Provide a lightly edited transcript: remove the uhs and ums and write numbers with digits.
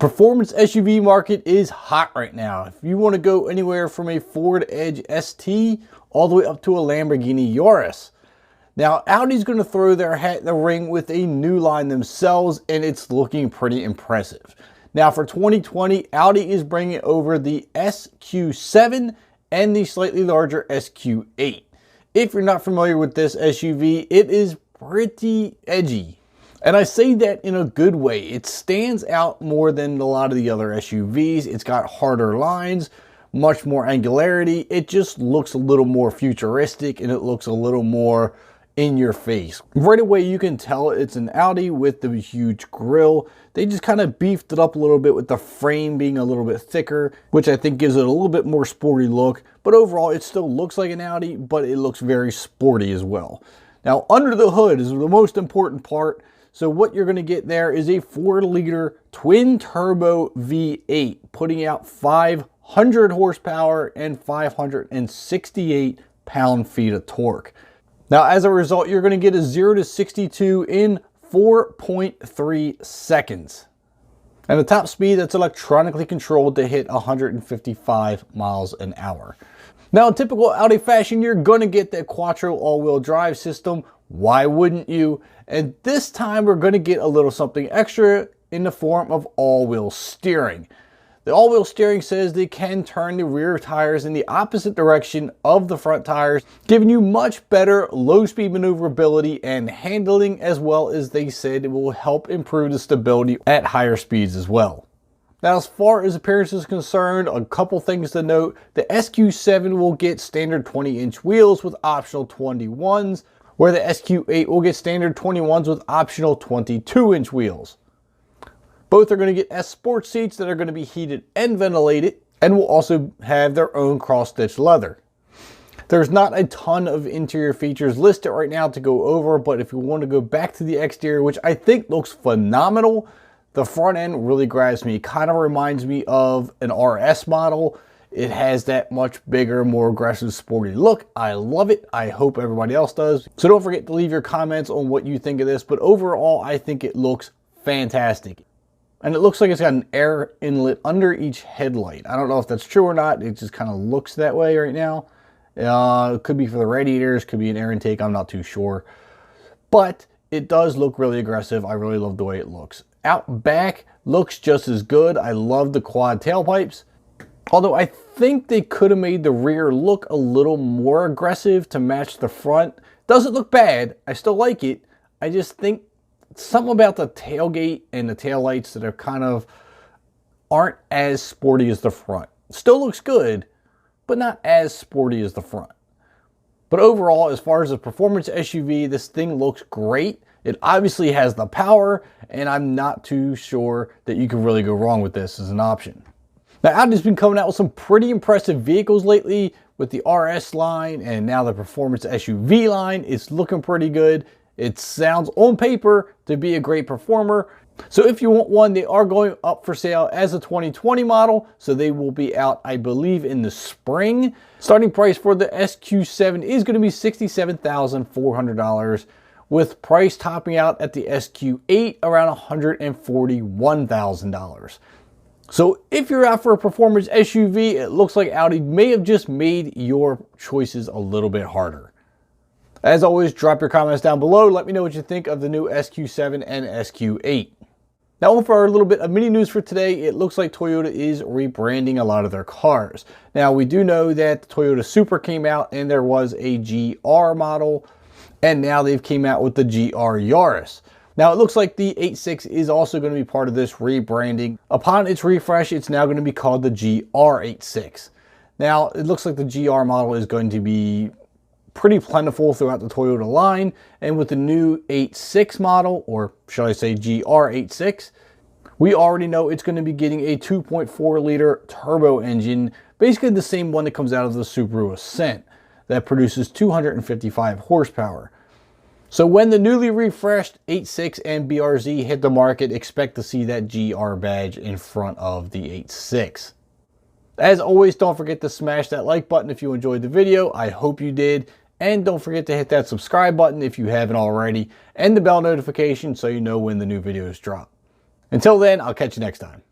Performance SUV market is hot right now. If you want to go anywhere from a Ford Edge ST all the way up to a Lamborghini Yaris. Now, Audi's going to throw their hat in the ring with a new line themselves, and it's looking pretty impressive. Now, for 2020, Audi is bringing over the SQ7 and the slightly larger SQ8. If you're not familiar with this SUV, it is pretty edgy. And I say that in a good way. It stands out more than a lot of the other SUVs. It's got harder lines, much more angularity. It just looks a little more futuristic, and it looks a little more in your face. Right away, you can tell it's an Audi with the huge grille. They just kind of beefed it up a little bit with the frame being a little bit thicker, which I think gives it a little bit more sporty look. But overall, it still looks like an Audi, but it looks very sporty as well. Now, under the hood is the most important part. So what you're going to get there is a 4-liter twin-turbo V8, putting out 500 horsepower and 568 pound-feet of torque. Now, as a result, you're going to get a 0 to 62 in 4.3 seconds. And the top speed that's electronically controlled to hit 155 miles an hour. Now, in typical Audi fashion, you're going to get that Quattro all-wheel drive system. Why wouldn't you? And this time we're going to get a little something extra in the form of all-wheel steering. The all-wheel steering says they can turn the rear tires in the opposite direction of the front tires, giving you much better low-speed maneuverability and handling, as well as they said it will help improve the stability at higher speeds as well. Now, as far as appearance is concerned, a couple things to note. The SQ7 will get standard 20-inch wheels with optional 21s, where the SQ8 will get standard 21s with optional 22-inch wheels. Both are going to get S Sport seats that are going to be heated and ventilated, and will also have their own cross-stitch leather. There's not a ton of interior features listed right now to go over, but if you want to go back to the exterior, which I think looks phenomenal, the front end really grabs me. It kind of reminds me of an RS model. It has that much bigger, more aggressive, sporty look. I love it. I hope everybody else does. So don't forget to leave your comments on what you think of this. But overall, I think it looks fantastic. And it looks like it's got an air inlet under each headlight. I don't know if that's true or not. It just kind of looks that way right now. It could be for the radiators, could be an air intake. I'm not too sure. But it does look really aggressive. I really love the way it looks. Out back looks just as good. I love the quad tailpipes. Although I think they could have made the rear look a little more aggressive to match the front. Doesn't look bad. I still like it. I just think something about the tailgate and the taillights that are kind of aren't as sporty as the front. Still looks good, but not as sporty as the front. But overall, as far as a performance SUV, this thing looks great. It obviously has the power, and I'm not too sure that you can really go wrong with this as an option. Now, Audi's been coming out with some pretty impressive vehicles lately with the RS line and now the performance SUV line. It's looking pretty good. It sounds on paper to be a great performer. So if you want one, they are going up for sale as a 2020 model. So they will be out, I believe, in the spring. Starting price for the SQ7 is going to be $67,400, with price topping out at the SQ8 around $141,000. So if you're out for a performance SUV, it looks like Audi may have just made your choices a little bit harder. As always, drop your comments down below. Let me know what you think of the new SQ7 and SQ8. Now, for a little bit of mini news for today, it looks like Toyota is rebranding a lot of their cars. Now, we do know that the Toyota Supra came out and there was a GR model, and now they've came out with the GR Yaris. Now, it looks like the 86 is also going to be part of this rebranding. Upon its refresh, it's now going to be called the GR86. Now, it looks like the GR model is going to be pretty plentiful throughout the Toyota line, and with the new 86 model, or shall I say GR86, we already know it's going to be getting a 2.4-liter turbo engine, basically the same one that comes out of the Subaru Ascent, that produces 255 horsepower. So when the newly refreshed 86 and BRZ hit the market, expect to see that GR badge in front of the 86. As always, don't forget to smash that like button if you enjoyed the video. I hope you did. And don't forget to hit that subscribe button if you haven't already, and the bell notification so you know when the new videos drop. Until then, I'll catch you next time.